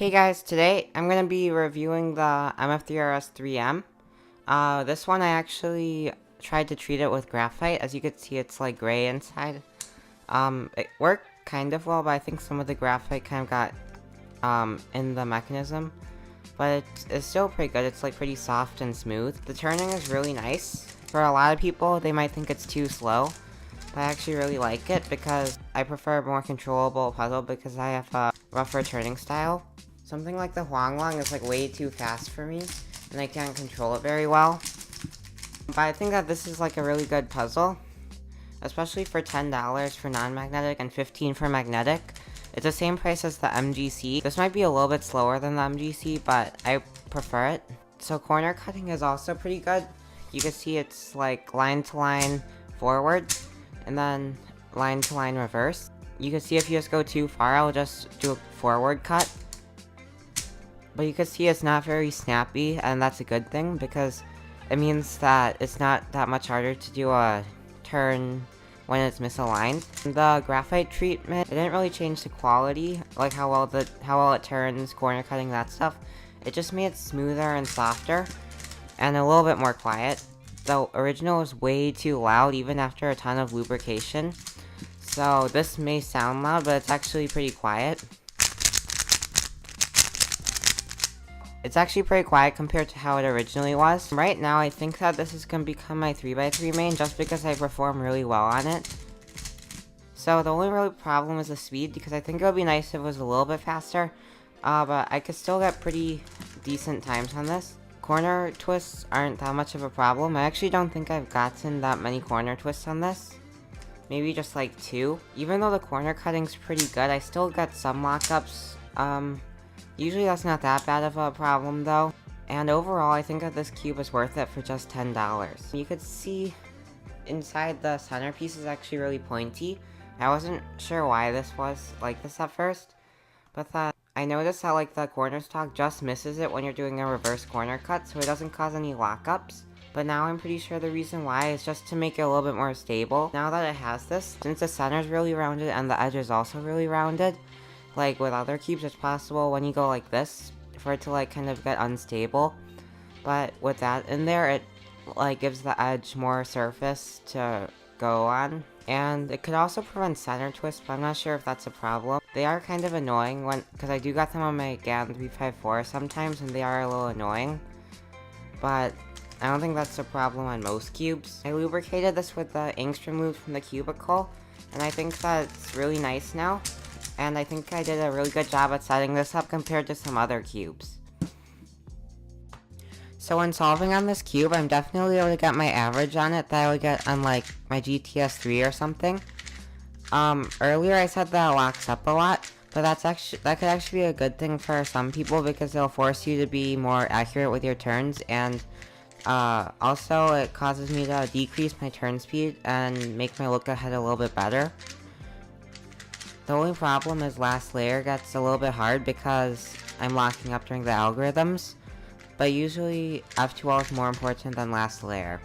Hey guys, today I'm going to be reviewing the MF3RS3M. This one I actually tried to treat it with graphite. As you can see, it's like gray inside. It worked kind of well, but I think some of the graphite kind of got in the mechanism. But it's still pretty good. It's like pretty soft and smooth. The turning is really nice. For a lot of people, they might think it's too slow. But I actually really like it because I prefer a more controllable puzzle because I have a rougher turning style. Something like the Huanglong is like way too fast for me, and I can't control it very well. But I think that this is like a really good puzzle, especially for $10 for non-magnetic and $15 for magnetic. It's the same price as the MGC. This might be a little bit slower than the MGC, but I prefer it. So corner cutting is also pretty good. You can see it's like line to line forward, and then line to line reverse. You can see if you just go too far, I'll just do a forward cut. But you can see it's not very snappy, and that's a good thing because it means that it's not that much harder to do a turn when it's misaligned. The graphite treatment, it didn't really change the quality, like how well it turns, corner cutting, that stuff. It just made it smoother and softer, and a little bit more quiet. The original was way too loud even after a ton of lubrication. So this may sound loud, but it's actually pretty quiet. It's actually pretty quiet compared to how it originally was. Right now, I think that this is going to become my 3x3 main just because I perform really well on it. So the only real problem is the speed, because I think it would be nice if it was a little bit faster. But I could still get pretty decent times on this. Corner twists aren't that much of a problem. I actually don't think I've gotten that many corner twists on this. Maybe just like 2. Even though the corner cutting's pretty good, I still get some lockups. Usually that's not that bad of a problem though. And overall, I think that this cube is worth it for just $10. You could see inside the centerpiece is actually really pointy. I wasn't sure why this was like this at first, but I noticed how like the corner stock just misses it when you're doing a reverse corner cut, so it doesn't cause any lockups. But now I'm pretty sure the reason why is just to make it a little bit more stable. Now that it has this, since the center is really rounded and the edge is also really rounded, like with other cubes, it's possible when you go like this for it to like kind of get unstable. But with that in there, it like gives the edge more surface to go on. And it could also prevent center twists, but I'm not sure if that's a problem. They are kind of annoying because I do got them on my GAN 354 sometimes, and they are a little annoying. But I don't think that's a problem on most cubes. I lubricated this with the inks removed from the cubicle, and I think that it's really nice now. And I think I did a really good job at setting this up compared to some other cubes. So when solving on this cube, I'm definitely able to get my average on it that I would get on like my GTS3 or something. Earlier I said that it locks up a lot, but that could actually be a good thing for some people because it'll force you to be more accurate with your turns, and also it causes me to decrease my turn speed and make my look ahead a little bit better. The only problem is last layer gets a little bit hard because I'm locking up during the algorithms, but usually F2L is more important than last layer.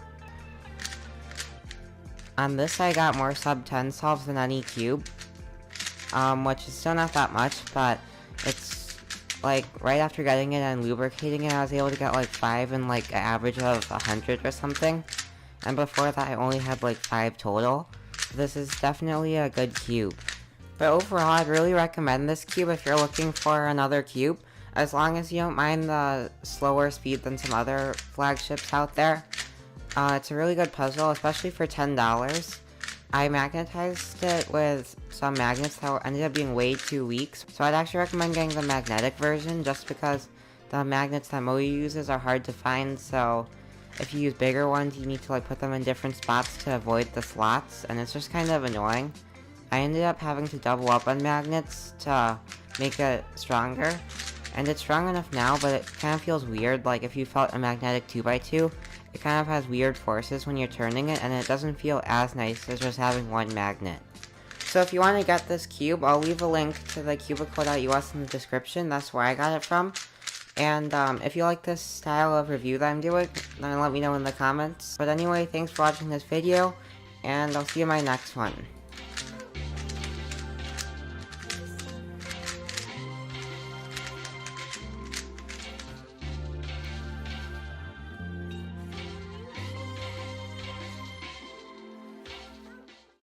On this I got more sub 10 solves than any cube, which is still not that much, but it's like right after getting it and lubricating it, I was able to get like 5 and like an average of 100 or something, and before that I only had like 5 total. This is definitely a good cube. But overall, I'd really recommend this cube if you're looking for another cube, as long as you don't mind the slower speed than some other flagships out there. It's a really good puzzle, especially for $10. I magnetized it with some magnets that ended up being way too weak, so I'd actually recommend getting the magnetic version just because the magnets that Mo uses are hard to find, so if you use bigger ones, you need to like put them in different spots to avoid the slots, and it's just kind of annoying. I ended up having to double up on magnets to make it stronger, and it's strong enough now, but it kind of feels weird. Like if you felt a magnetic 2x2, it kind of has weird forces when you're turning it, and it doesn't feel as nice as just having one magnet. So if you want to get this cube, I'll leave a link to the cubicle.us in the description. That's where I got it from. And if you like this style of review that I'm doing, then let me know in the comments. But anyway, thanks for watching this video, and I'll see you in my next one.